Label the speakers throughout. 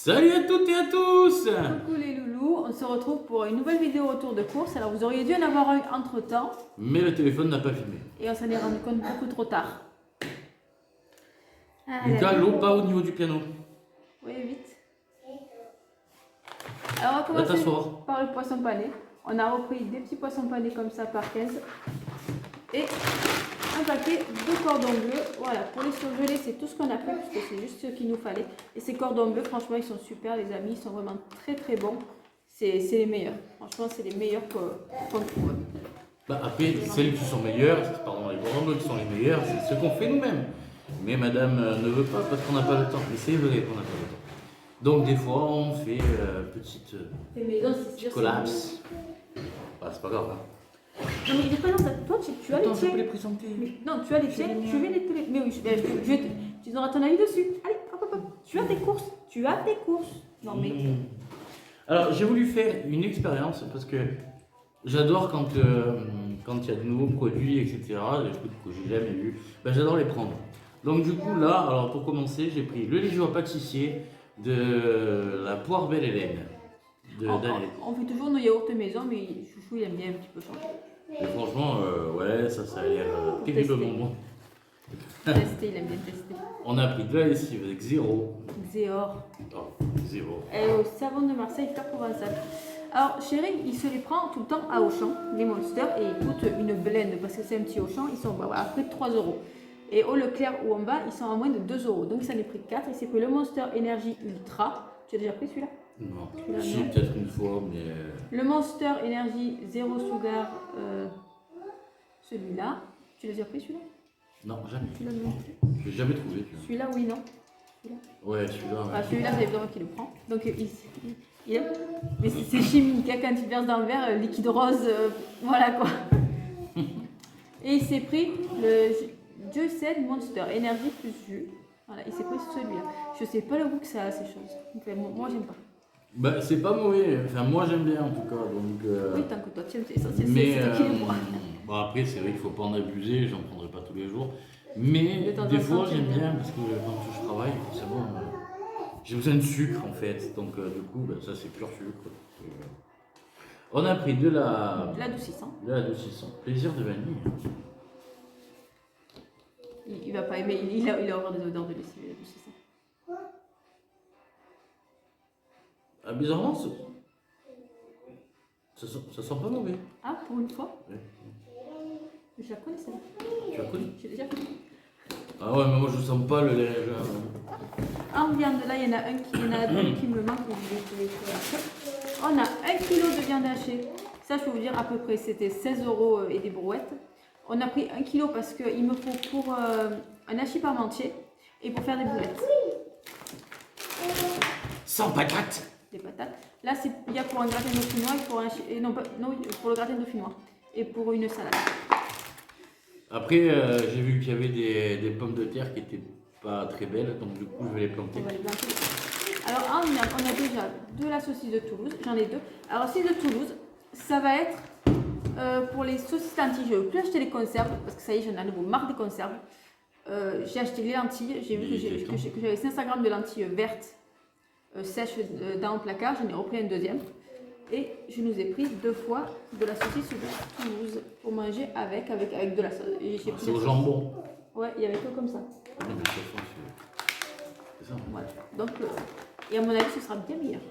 Speaker 1: Salut à toutes et à tous.
Speaker 2: Coucou les loulous, on se retrouve pour une nouvelle vidéo retour de course. Alors vous auriez dû en avoir un entre temps
Speaker 1: Mais le téléphone n'a pas filmé.
Speaker 2: et on s'en est rendu compte beaucoup trop tard.
Speaker 1: Lucas, l'eau pas au niveau du piano.
Speaker 2: Oui, vite. Alors on va
Speaker 1: Va
Speaker 2: commencer
Speaker 1: t'asseoir.
Speaker 2: par le poisson pané. On a repris des petits poissons panés comme ça par 15 et un paquet de cordons bleus. Voilà, pour les surgelés, c'est tout ce qu'on a pris parce que c'est juste ce qu'il nous fallait. Et ces cordons bleus, franchement, ils sont super, les amis. Ils sont vraiment très très bons. C'est les meilleurs. Franchement, c'est les meilleurs qu'on trouve.
Speaker 1: Bah après, celles qui sont meilleures, pardon, les grands bleus qui sont les meilleurs, c'est ce qu'on fait nous-mêmes. Mais madame ne veut pas parce qu'on n'a pas le temps. Et c'est vrai qu'on n'a pas le temps. Donc des fois, on fait petite
Speaker 2: Les maisons, c'est sûr.
Speaker 1: collapse. Bah, c'est pas grave. Hein.
Speaker 2: Non mais il est pas dans ta... Toi, tu as
Speaker 1: Attends,
Speaker 2: les
Speaker 1: je
Speaker 2: tiens.
Speaker 1: peux les présenter.
Speaker 2: Mais non, tu as les tiens. Je vais les... Mais oui, tu donneras ton avis dessus. Allez, hop, hop, hop. Tu as tes courses. Tu as tes courses. Non mais...
Speaker 1: Alors, j'ai voulu faire une expérience parce que j'adore quand il y a de nouveaux produits, etc., des trucs que j'ai jamais vus, ben, j'adore les prendre. Donc du coup, là, alors pour commencer, j'ai pris le léger pâtissier de la poire belle Hélène.
Speaker 2: On fait toujours nos yaourts maison, mais Chouchou, il aime bien un petit peu changer.
Speaker 1: Et franchement, ouais, ça a l'air terriblement bon.
Speaker 2: Tester, il aime bien tester.
Speaker 1: On a pris de la lessive avec zéro.
Speaker 2: Xéor.
Speaker 1: Oh, zéro.
Speaker 2: Et au savon de Marseille, Fleur Provençale. Alors, chéri, il se les prend tout le temps à Auchan, les Monsters, et il coûte une blende parce que c'est un petit Auchan, ils sont à près de 3 €. Et au Leclerc où on va, ils sont à moins de 2 €. Donc, ça en est pris 4. Et c'est pris le Monster Energy Ultra. Tu as déjà pris celui-là?
Speaker 1: Non,
Speaker 2: Celui-là,
Speaker 1: si,
Speaker 2: non.
Speaker 1: peut-être une fois, mais...
Speaker 2: Le Monster Energy Zero Sugar, celui-là. Tu l'as déjà pris celui-là?
Speaker 1: Non, jamais.
Speaker 2: Tu l'as non?
Speaker 1: Je l'ai jamais trouvé, tu vois.
Speaker 2: Celui-là, oui, non?
Speaker 1: Ouais, celui-là, ouais.
Speaker 2: Ah, celui-là, vous avez besoin qu'il le prend. Donc, il aime. Mais c'est chimique, hein, quand il verse dans le verre, liquide rose, voilà quoi. Et il s'est pris le Juiced Monster Energy plus jus. Voilà, il s'est pris celui-là. Je sais pas le goût que ça a, ces choses. Donc, moi, j'aime pas.
Speaker 1: Bah, c'est pas mauvais, enfin moi j'aime bien en tout cas, donc...
Speaker 2: Oui, tant que toi tu aimes, c'est essentiel,
Speaker 1: mais
Speaker 2: c'est toi qui les bois.
Speaker 1: bon, après c'est vrai qu'il faut pas en abuser, j'en prendrai pas tous les jours, mais
Speaker 2: De temps en
Speaker 1: des
Speaker 2: temps,
Speaker 1: fois
Speaker 2: j'aime
Speaker 1: j'aime
Speaker 2: bien.
Speaker 1: bien parce que quand je travaille, forcément, j'ai besoin de sucre en fait, donc du coup bah, ça c'est pur sucre. On a pris de
Speaker 2: L'adoucissant.
Speaker 1: l'adoucissant, plaisir de vanille.
Speaker 2: Il va pas aimer, il a horreur des odeurs de lessive, l'adoucissant.
Speaker 1: Ah, bizarrement, ça sent pas mauvais.
Speaker 2: Ah, pour une fois,
Speaker 1: Ouais.
Speaker 2: je la connais celle-là.
Speaker 1: Tu as connu?
Speaker 2: J'ai déjà connu.
Speaker 1: Ah ouais, mais moi je sens pas le lait.
Speaker 2: En viande, là, il y en a deux qui me manquent, mais je vais te les faire après. On a 1 kg de viande hachée. Ça, je peux vous dire à peu près, c'était 16 € et des brouettes. On a pris 1 kg parce qu'il me faut pour un hachis parmentier et pour faire des boulettes.
Speaker 1: Sans patate.
Speaker 2: Des patates. Là, il y a pour un gratin dauphinois et pour un pour le gratin dauphinois et pour une salade.
Speaker 1: Après, j'ai vu qu'il y avait des pommes de terre qui étaient pas très belles, donc du coup je vais les planter.
Speaker 2: On va les planter. Alors, on a déjà de la saucisse de Toulouse. J'en ai deux. Alors, saucisse de Toulouse, ça va être pour les saucisses lentilles. Je ne veux plus acheter les conserves parce que ça y est, j'en ai à nouveau marre des conserves. J'ai acheté les lentilles. J'ai vu que j'avais 500 g de lentilles vertes sèches dans le placard. J'en ai repris un deuxième. Et je nous ai pris 2 fois de la saucisse de Toulouse pour manger avec de la sauce.
Speaker 1: C'est au jambon.
Speaker 2: Ouais, il y avait que comme ça.
Speaker 1: Non, mais de toute façon, c'est ça.
Speaker 2: Voilà. Donc, et à mon avis, ce sera bien meilleur.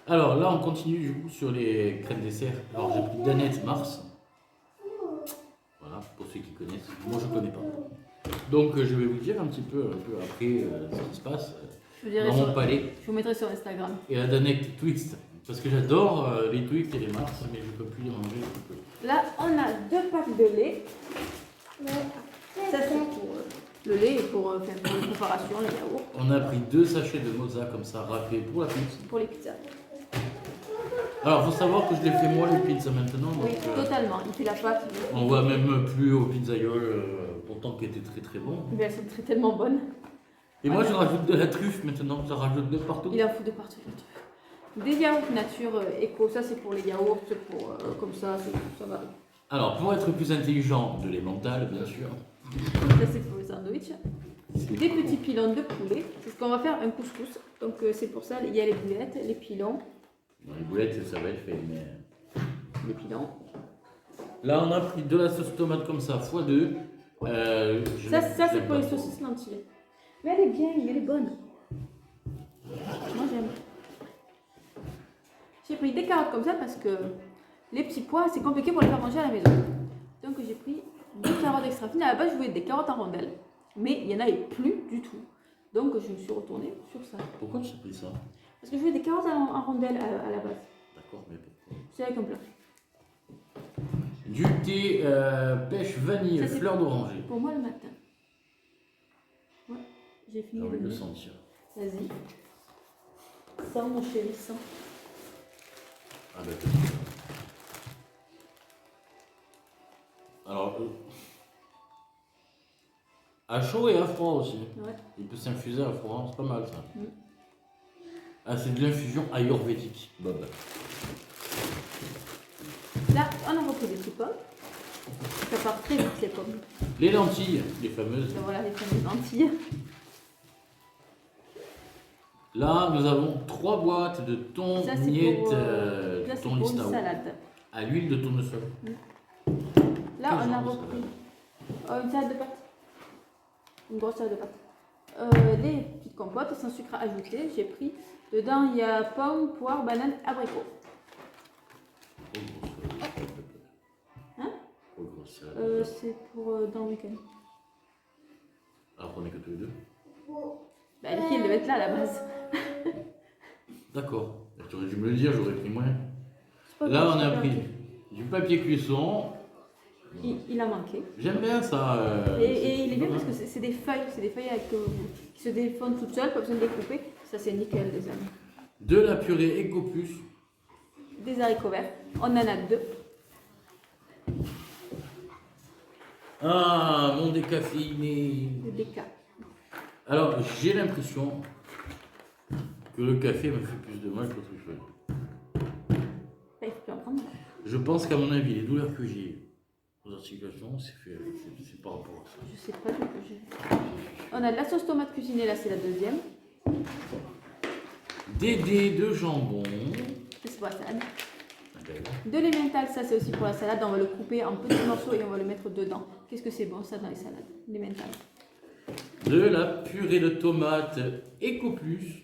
Speaker 1: Alors là, on continue du coup sur les crèmes dessert. Alors j'ai pris Danette Mars. Voilà, pour ceux qui connaissent. Moi je connais pas. Donc je vais vous dire un peu après ce qui se passe dans mon palais.
Speaker 2: Je vous mettrai sur Instagram.
Speaker 1: Et la Danette Twist. Parce que j'adore les Twix et les Mars, mais je peux plus les manger.
Speaker 2: Là, on a 2 packs de lait. Ça, c'est pour le lait et pour les préparations, les yaourts.
Speaker 1: On a pris 2 sachets de mozza comme ça, râpés pour la pizza.
Speaker 2: Pour les pizzas.
Speaker 1: Alors, faut savoir que je les fais moi les pizzas maintenant.
Speaker 2: Oui,
Speaker 1: Donc,
Speaker 2: totalement. Il fait la pâte.
Speaker 1: on voit même plus au pizzaiole, pourtant qui était très très bon.
Speaker 2: Mais elles sont tellement bonnes.
Speaker 1: Et moi, je rajoute de la truffe maintenant, je rajoute de partout.
Speaker 2: Il en fout de partout. Des yaourts nature éco, ça c'est pour les yaourts, c'est pour comme ça va.
Speaker 1: Alors, pour être plus intelligent, de l'emmental, bien sûr.
Speaker 2: Donc là, c'est pour le sandwich. Des petits pilons de poulet. C'est ce qu'on va faire un couscous. Donc c'est pour ça, il y a les boulettes, les pilons.
Speaker 1: Bon, les boulettes, ça va être fait, mais...
Speaker 2: Les pilons.
Speaker 1: Là, on a pris de la sauce tomate comme ça, x2.
Speaker 2: Ça c'est pour les saucisses lentilles. Mais elle est bien, elle est bonne. Moi, j'aime. J'ai pris des carottes comme ça parce que les petits pois, c'est compliqué pour les faire manger à la maison. Donc j'ai pris des carottes extra fines. À la base, je voulais des carottes en rondelles. Mais il n'y en avait plus du tout. Donc je me suis retournée sur ça.
Speaker 1: Pourquoi tu as pris ça?
Speaker 2: Parce que je voulais des carottes en rondelles à la base.
Speaker 1: D'accord, mais pourquoi?
Speaker 2: C'est avec un plat.
Speaker 1: Du thé pêche vanille,
Speaker 2: Ça, c'est
Speaker 1: fleur d'oranger.
Speaker 2: Pour moi le matin. Ouais, j'ai fini
Speaker 1: J'ai envie de le
Speaker 2: mien.
Speaker 1: sentir.
Speaker 2: Vas-y. Sens mon chéri, sens.
Speaker 1: Ah bah, alors, à chaud et à froid aussi.
Speaker 2: Ouais.
Speaker 1: Il peut s'infuser à froid, c'est pas mal ça.
Speaker 2: Mm.
Speaker 1: Ah, c'est de l'infusion ayurvédique. Bob.
Speaker 2: Là, on a repris des petites pommes. Ça part très vite les pommes.
Speaker 1: Les lentilles, les fameuses.
Speaker 2: Donc, voilà les fameuses lentilles.
Speaker 1: Là, nous avons 3 boîtes de thon
Speaker 2: Ça, c'est
Speaker 1: miette,
Speaker 2: pour,
Speaker 1: de
Speaker 2: là, c'est
Speaker 1: thon
Speaker 2: pour une
Speaker 1: listao,
Speaker 2: salade.
Speaker 1: à l'huile de tournesol.
Speaker 2: Là,
Speaker 1: Quel
Speaker 2: on a
Speaker 1: genre de
Speaker 2: repris une salade de pâtes. Une grosse salade de pâtes. Les petites compotes sans sucre ajouté. J'ai pris. Dedans, il y a pomme, poire, banane, abricot. Hein? C'est pour dans le week-end.
Speaker 1: Alors qu'on est que tous les deux.
Speaker 2: Bah, les filles, elles devaient être là à la base.
Speaker 1: D'accord. Tu aurais dû me le dire, j'aurais pris moins.
Speaker 2: C'est pas
Speaker 1: Là,
Speaker 2: grave,
Speaker 1: on
Speaker 2: c'est
Speaker 1: a
Speaker 2: pas
Speaker 1: pris
Speaker 2: grave.
Speaker 1: du papier cuisson.
Speaker 2: Il a manqué.
Speaker 1: J'aime bien ça.
Speaker 2: Et il est bien
Speaker 1: pas
Speaker 2: parce que
Speaker 1: mal.
Speaker 2: c'est des feuilles avec, qui se défendent toutes seules, pas besoin de les couper. Ça, c'est nickel, les amis.
Speaker 1: De la purée Ecopus.
Speaker 2: Des haricots verts. On en a 2.
Speaker 1: Ah, mon décaféiné.
Speaker 2: Des déca.
Speaker 1: Alors, j'ai l'impression que le café me fait plus de mal qu'autre chose.
Speaker 2: Bah, il faut plus en prendre.
Speaker 1: Je pense qu'à mon avis, les douleurs que j'ai aux articulations, c'est par rapport à ça.
Speaker 2: Je sais pas du tout. On a de la sauce tomate cuisinée, là, c'est la deuxième.
Speaker 1: Des dés de jambon.
Speaker 2: C'est pour la salade. De l'emmental, ça c'est aussi pour la salade. On va le couper en petits morceaux et on va le mettre dedans. Qu'est-ce que c'est bon ça dans les salades? L'emmental.
Speaker 1: De la purée de tomates Ecopus.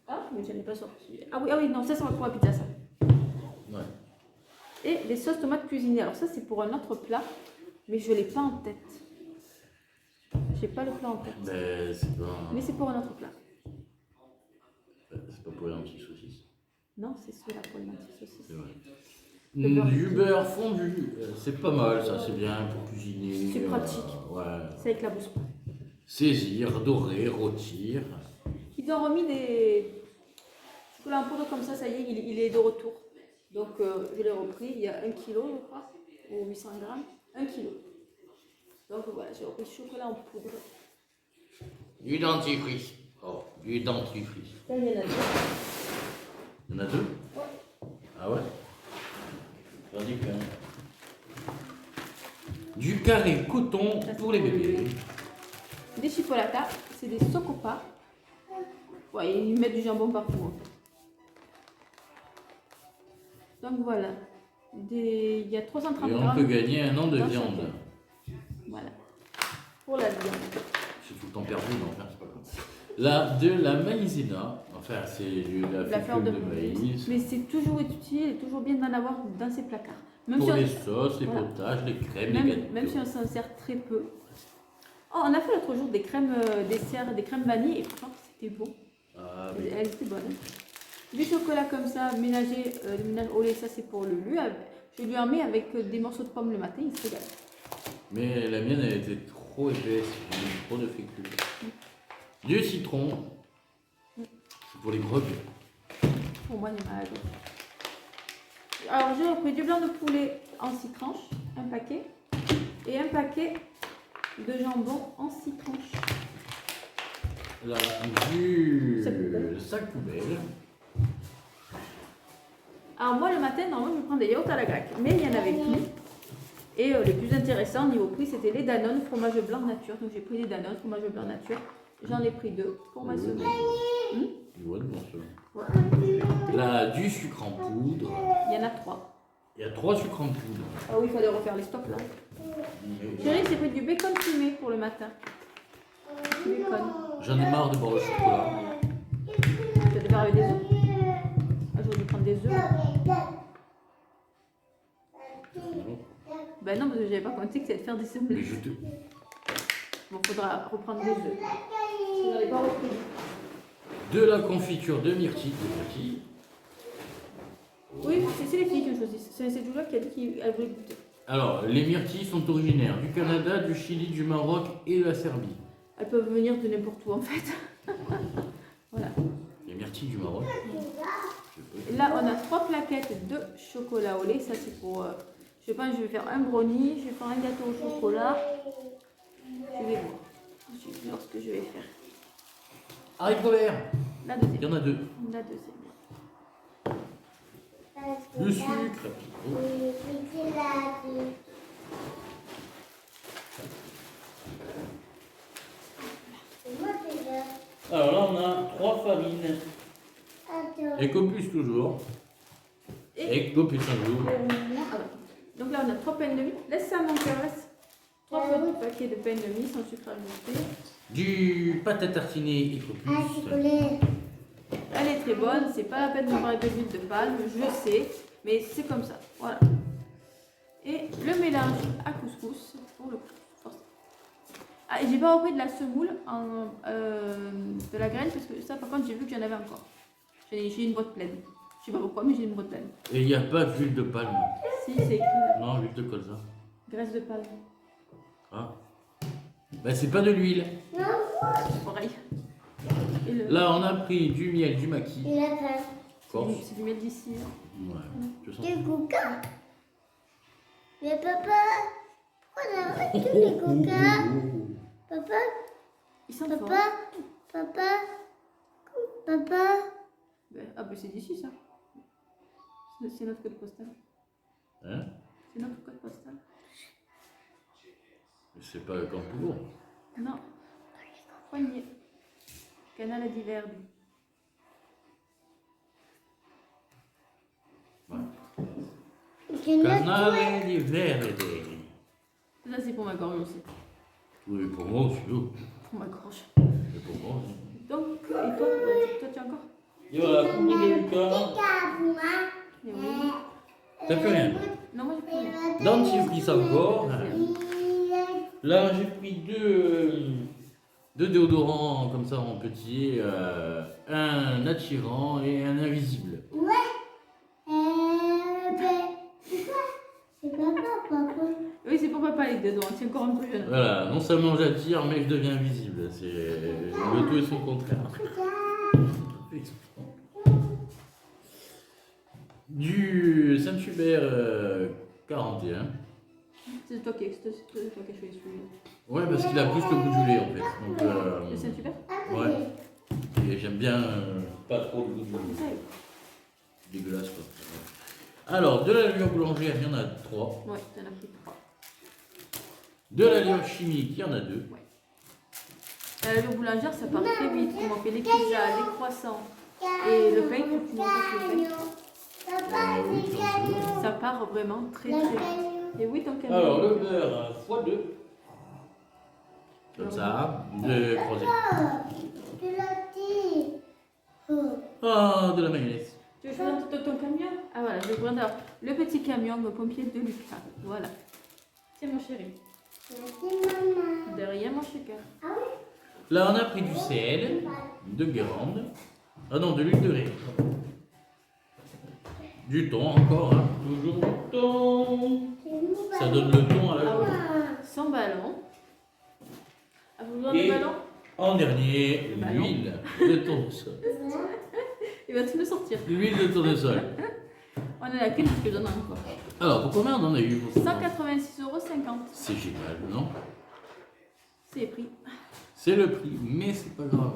Speaker 2: Ah, mais j'en ai pas sorti. Ah oui, non, ça c'est pour la pizza, ça.
Speaker 1: Ouais.
Speaker 2: Et les sauces tomates cuisinées. Alors ça c'est pour un autre plat, mais je l'ai pas en tête. J'ai pas le plat en tête.
Speaker 1: Mais c'est pas.
Speaker 2: Mais c'est pour un autre plat.
Speaker 1: C'est pas pour les lentilles saucisses.
Speaker 2: Non, c'est celui-là pour les lentilles saucisses.
Speaker 1: C'est vrai.
Speaker 2: Le beurre.
Speaker 1: Du beurre fondu. C'est pas mal, ça, c'est bien pour cuisiner.
Speaker 2: C'est pratique.
Speaker 1: Ouais.
Speaker 2: Ça éclabousse pas.
Speaker 1: Saisir, dorer, rôtir.
Speaker 2: Ils ont remis des chocolats en poudre comme ça y est, il est de retour. Donc je l'ai repris, il y a 1 kg je crois, ou 800 grammes, 1 kg. Donc voilà, j'ai repris le chocolat en poudre.
Speaker 1: Du dentifrice. Oh, du dentifrice.
Speaker 2: Là, il y en a 2.
Speaker 1: Il y en a 2?
Speaker 2: Ouais.
Speaker 1: Ah ouais? Tandis que... Du carré coton
Speaker 2: Ça, c'est
Speaker 1: pour les
Speaker 2: pour les
Speaker 1: bébés.
Speaker 2: bébés. Des chipolatas, c'est des socopas. Ouais, ils mettent du jambon partout en fait. Donc voilà, il y a 330
Speaker 1: Et on
Speaker 2: grammes.
Speaker 1: peut gagner un an de
Speaker 2: dans
Speaker 1: viande.
Speaker 2: chacun. Voilà, pour la viande.
Speaker 1: C'est tout le temps perdu, mais enfin, c'est pas grave. Là, de la maïzena. Enfin, c'est
Speaker 2: La fleur de
Speaker 1: maïs.
Speaker 2: Mais c'est toujours utile et toujours bien d'en avoir dans ses placards. Même
Speaker 1: Pour
Speaker 2: si
Speaker 1: les sauces, les
Speaker 2: voilà.
Speaker 1: potages, les crèmes, les gâteaux.
Speaker 2: même si on s'en sert très peu. Oh, on a fait l'autre jour des crèmes dessert, des crèmes vanille et franchement c'était bon.
Speaker 1: Ah, oui.
Speaker 2: Elles étaient bonnes. Du chocolat comme ça, mélangé, le mélange au lait, ça c'est pour le lu. Je lui en mets avec des morceaux de pommes le matin, il se régale.
Speaker 1: Mais la mienne, elle était trop épaisse, j'ai mis trop de fécule. Du citron, c'est pour les brebis.
Speaker 2: Pour moi, il y en a d'autres. Alors j'ai repris du blanc de poulet en 6 tranches, un paquet, et un paquet de jambon en 6 tranches.
Speaker 1: Là, du
Speaker 2: Sac poubelle.
Speaker 1: sac poubelle.
Speaker 2: Alors moi le matin, normalement je prends des yaourts à la grecque, mais il n'y en avait plus. Et les plus intéressants niveau prix, c'était les Danone fromage blanc nature. Donc j'ai pris les Danone fromage blanc nature. J'en ai pris 2 pour ma semaine.
Speaker 1: Tu vois, bon, ça.
Speaker 2: Ouais.
Speaker 1: Là, du sucre en poudre.
Speaker 2: Il y en a 3.
Speaker 1: Il y a 3 sucres en poudre.
Speaker 2: Ah oui, il fallait refaire les stocks là. Chérie, j'ai pris du bacon fumé pour le matin. Du bacon.
Speaker 1: J'en ai marre de boire le chocolat.
Speaker 2: Tu vas devoir avec des œufs. Ah, j'aurais dû prendre des œufs. Ben non, parce que j'avais pas compté que ça allait faire des
Speaker 1: Mais
Speaker 2: omelettes.
Speaker 1: je te...
Speaker 2: Bon, faudra reprendre des œufs. Je n'avais pas repris.
Speaker 1: De la confiture de myrtille.
Speaker 2: Oui, c'est les filles qui ont choisi. C'est Julia qui a dit qu'elle voulait goûter.
Speaker 1: Alors, les myrtilles sont originaires du Canada, du Chili, du Maroc et de la Serbie.
Speaker 2: Elles peuvent venir de n'importe où en fait. Voilà.
Speaker 1: Les myrtilles du Maroc.
Speaker 2: Et là, on a 3 plaquettes de chocolat au lait. Ça, c'est pour. Je pense que je vais faire un brownie, je vais faire un gâteau au chocolat. Je vais voir. Je vais voir ce que je vais faire.
Speaker 1: Haricots verts.
Speaker 2: La
Speaker 1: Il y
Speaker 2: deuxième.
Speaker 1: en a 2.
Speaker 2: La deuxième.
Speaker 1: Le sucre. Oh. Alors là, on a 3 farines. Ecopus toujours.
Speaker 2: Et
Speaker 1: Ecopus un jour.
Speaker 2: donc là, on a 3 pains de mie. Laisse ça à mon cœur. 3 petits paquets de pain de mie sans sucre ajouté.
Speaker 1: Du pâte à tartiner Ecopus.
Speaker 2: Elle est très bonne. C'est pas la peine de parler de l'huile de palme. Je sais. Mais c'est comme ça. Voilà. Et le mélange à couscous pour le couscous. Ah, et j'ai pas repris de la semoule de la graine parce que ça, par contre, j'ai vu qu'il y en avait encore. J'ai une boîte pleine. Je sais pas pourquoi, mais j'ai une boîte pleine.
Speaker 1: Et il n'y a pas d'huile de palme.
Speaker 2: Si, c'est écrit là.
Speaker 1: Non, huile de colza.
Speaker 2: Graisse de palme.
Speaker 1: Ah. Ben, c'est pas de l'huile.
Speaker 2: C'est pareil. Et
Speaker 1: Là, on a pris du miel, du maquis. Corse.
Speaker 2: c'est du miel d'ici. Hein.
Speaker 1: Ouais. Tu sens?
Speaker 3: Du coca. Mais papa, on a tous les coca. Papa,
Speaker 2: Ils sont forts.
Speaker 3: papa.
Speaker 2: Ah, ben c'est d'ici ça. C'est notre code postal.
Speaker 1: Hein?
Speaker 2: C'est notre code postal.
Speaker 1: Mais c'est pas le Campour.
Speaker 2: Non. Poignet. Canal di Verdi.
Speaker 1: Canale di Verde.
Speaker 2: Ça, c'est pour ma gorge aussi.
Speaker 1: Oui, pour moi aussi. Oh.
Speaker 2: Pour ma gorge.
Speaker 1: Et pour moi aussi.
Speaker 2: Donc, et toi tu as encore?
Speaker 1: Et voilà, pour le Lucas.
Speaker 2: Eh oui.
Speaker 1: T'as plus rien.
Speaker 2: Non, moi j'ai plus rien.
Speaker 1: Dentifrice encore. Là, j'ai pris deux déodorants comme ça en petit. Un attirant et un invisible.
Speaker 3: C'est papa.
Speaker 2: Oui, c'est pour papa les deux, donc c'est encore un peu jeune.
Speaker 1: Voilà, non seulement j'attire, mais je deviens invisible. C'est le tout et son contraire. Du Saint-Hubert 41.
Speaker 2: C'est toi qui as choisi celui-là.
Speaker 1: Ouais, parce qu'il a plus le goût du lait en fait. Donc,
Speaker 2: Le Saint-Hubert?
Speaker 1: ouais. Et j'aime bien pas trop le goût du
Speaker 2: C'est ça,
Speaker 1: lait. Dégueulasse quoi. Alors, de la levure boulangère, il y en a 3.
Speaker 2: oui. Ouais, t'en as pris 3.
Speaker 1: De la levure chimique, il y en a 2.
Speaker 2: Le boulangère, ça part très vite. On fait les pizzas, les croissants et le pain, faut que tu montes le pain. Ça part vraiment très très vite. Et oui, ton camion.
Speaker 1: Alors, le beurre x2. Comme ça, de croisé. Ah, de la mayonnaise.
Speaker 2: Tu veux faire ton camion? Ah voilà, je vais prendre alors le petit camion de pompier de Lucas. Voilà. C'est mon chéri. De rien, mon chéri.
Speaker 1: Là, on a pris du sel, de Guérande. Ah non, de l'huile de riz. Du thon encore, hein. Toujours du thon. Ça donne le thon à la
Speaker 2: Ah
Speaker 1: journée.
Speaker 2: oui. Sans ballon. Ah, vous voulez
Speaker 1: Et-
Speaker 2: un ballon?
Speaker 1: En dernier,
Speaker 2: Le
Speaker 1: l'huile de tournesol.
Speaker 2: Il va tout me sortir.
Speaker 1: L'huile de tournesol.
Speaker 2: On est à quel parce que j'en ai encore.
Speaker 1: Alors, pour combien on en a eu?
Speaker 2: 186,50 €.
Speaker 1: C'est génial, non?
Speaker 2: C'est les prix.
Speaker 1: C'est le prix, mais c'est pas grave.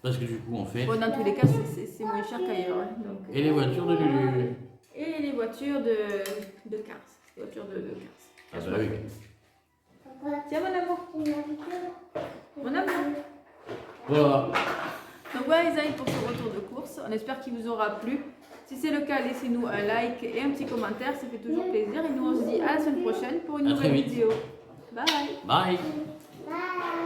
Speaker 1: Parce que du coup, en fait.
Speaker 2: Bon, dans tous les cas, c'est moins cher qu'ailleurs. Hein, donc,
Speaker 1: Et les voitures de Lulu.
Speaker 2: et les voitures de Cars. Les voitures de Cars.
Speaker 1: Ah bah oui.
Speaker 3: Papa,
Speaker 2: Tiens, mon amour.
Speaker 3: tu n'as plus.
Speaker 2: Mon amour.
Speaker 1: Voilà.
Speaker 2: Donc voilà les amis pour ce retour de course. On espère qu'il vous aura plu. Si c'est le cas, laissez-nous un like et un petit commentaire. Ça fait toujours plaisir. Et nous on se dit à la semaine prochaine pour une
Speaker 1: À très
Speaker 2: nouvelle
Speaker 1: vite.
Speaker 2: vidéo. Bye.
Speaker 1: Bye.
Speaker 3: Bye.